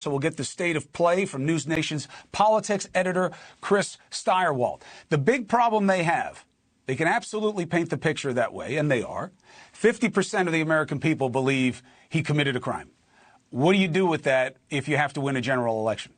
So we'll get the state of play from NewsNation's politics editor, Chris Stirewalt. The big problem they have, they can absolutely paint the picture that way, and they are. 50% of the American people believe he committed a crime. What do you do with that if you have to win a general election?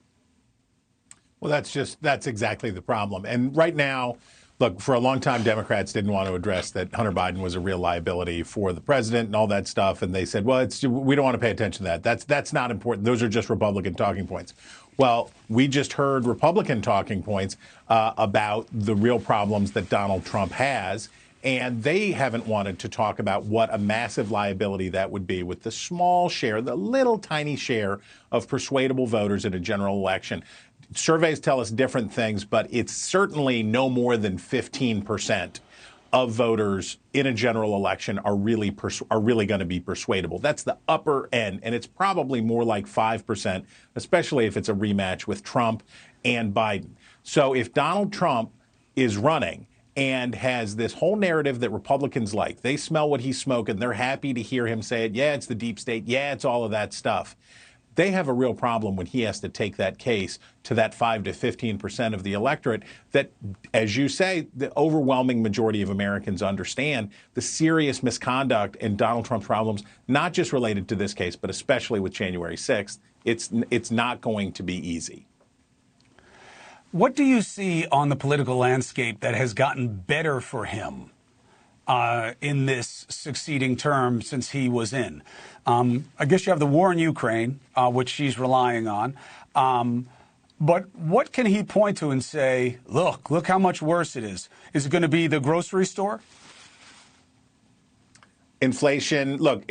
Well, that's exactly the problem. And right now, look, for a long time, Democrats didn't want to address that Hunter Biden was a real liability for the president and all that stuff. And they said, well, we don't want to pay attention to that. That's not important. Those are just Republican talking points. Well, we just heard Republican talking points about the real problems that Donald Trump has. And they haven't wanted to talk about what a massive liability that would be with the small share, the little tiny share of persuadable voters in a general election. Surveys tell us different things, but it's certainly no more than 15% of voters in a general election are really going to be persuadable. That's the upper end, and it's probably more like 5%, especially if it's a rematch with Trump and Biden. So if Donald Trump is running and has this whole narrative that Republicans like, they smell what he's smoking, they're happy to hear him say it, yeah, it's the deep state, yeah, it's all of that stuff. They have a real problem when he has to take that case to that 5 to 15% of the electorate that, as you say, the overwhelming majority of Americans understand the serious misconduct and Donald Trump's problems, not just related to this case, but especially with January 6th. It's not going to be easy. What do you see on the political landscape that has gotten better for him in this succeeding term since he was in? I guess you have the war in Ukraine, which she's relying on. But what can he point to and say, look how much worse it is? Is it going to be the grocery store? Inflation. Look,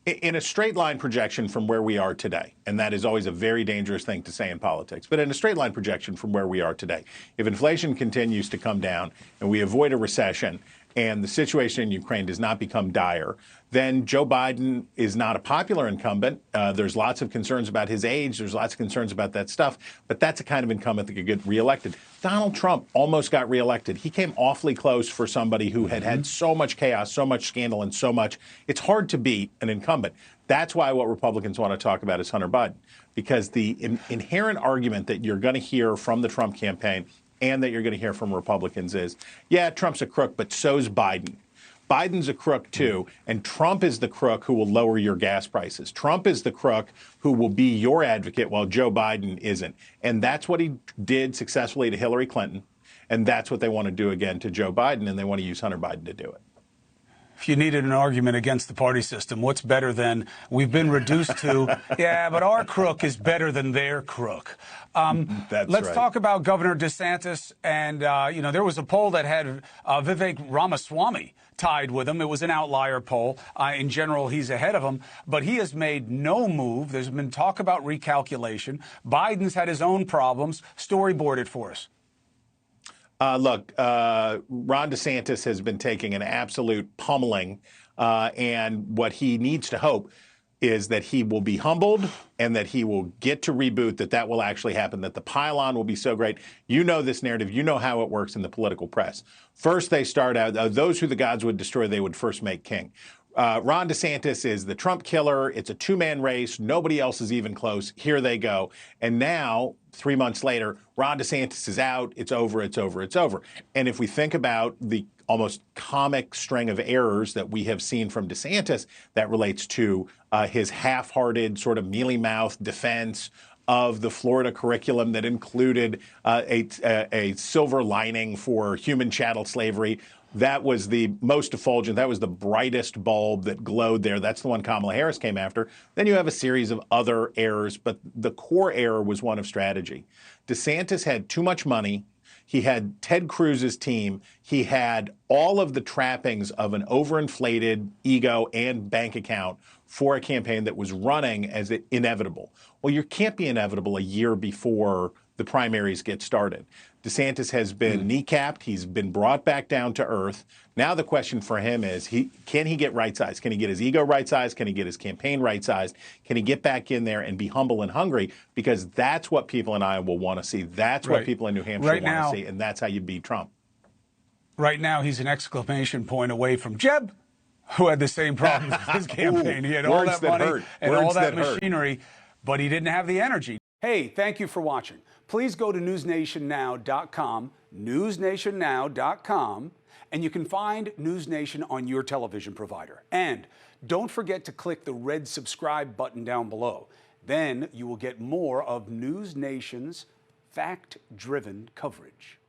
in a straight line projection from where we are today, and that is always a very dangerous thing to say in politics, but in a straight line projection from where we are today, if inflation continues to come down and we avoid a recession and the situation in Ukraine does not become dire, then Joe Biden is not a popular incumbent. There's lots of concerns about his age. There's lots of concerns about that stuff. But that's a kind of incumbent that could get reelected. Donald Trump almost got reelected. He came awfully close for somebody who had so much chaos, so much scandal, and so much. It's hard to beat an incumbent. That's why what Republicans want to talk about is Hunter Biden, because the inherent argument that you're going to hear from the Trump campaign and that you're going to hear from Republicans is, yeah, Trump's a crook, but so's Biden. Biden's a crook, too, and Trump is the crook who will lower your gas prices. Trump is the crook who will be your advocate while Joe Biden isn't. And that's what he did successfully to Hillary Clinton, and that's what they want to do again to Joe Biden, and they want to use Hunter Biden to do it. If you needed an argument against the party system, what's better than we've been reduced to, yeah, but our crook is better than their crook. Let's talk about Governor DeSantis. And, there was a poll that had Vivek Ramaswamy tied with him. It was an outlier poll. In general, he's ahead of him, but he has made no move. There's been talk about recalculation. Biden's had his own problems. Storyboard it for us. Look, Ron DeSantis has been taking an absolute pummeling, and what he needs to hope is that he will be humbled and that he will get to reboot, that will actually happen, that the pile-on will be so great. You know this narrative. You know how it works in the political press. First, they start out, those who the gods would destroy, they would first make king. Ron DeSantis is the Trump killer. It's a two-man race. Nobody else is even close. Here they go. And now, 3 months later, Ron DeSantis is out. It's over. It's over. It's over. And if we think about the almost comic string of errors that we have seen from DeSantis, that relates to his half-hearted, sort of mealy-mouthed defense of the Florida curriculum that included a silver lining for human chattel slavery. That was the most effulgent. That was the brightest bulb that glowed there. That's the one Kamala Harris came after. Then you have a series of other errors, but the core error was one of strategy. DeSantis had too much money. He had Ted Cruz's team. He had all of the trappings of an overinflated ego and bank account for a campaign that was running as inevitable. Well, you can't be inevitable a year before the primaries get started. DeSantis has been kneecapped. He's been brought back down to earth. Now the question for him is, can he get right-sized? Can he get his ego right-sized? Can he get his campaign right-sized? Can he get back in there and be humble and hungry? Because that's what people in Iowa want to see. That's what people in New Hampshire want to see, and that's how you beat Trump. Right now, he's an exclamation point away from Jeb, who had the same problems with his campaign. He had all that money and all that machinery. but he didn't have the energy. Hey, thank you for watching. Please go to newsnationnow.com, newsnationnow.com, and you can find NewsNation on your television provider. And don't forget to click the red subscribe button down below. Then you will get more of NewsNation's fact-driven coverage.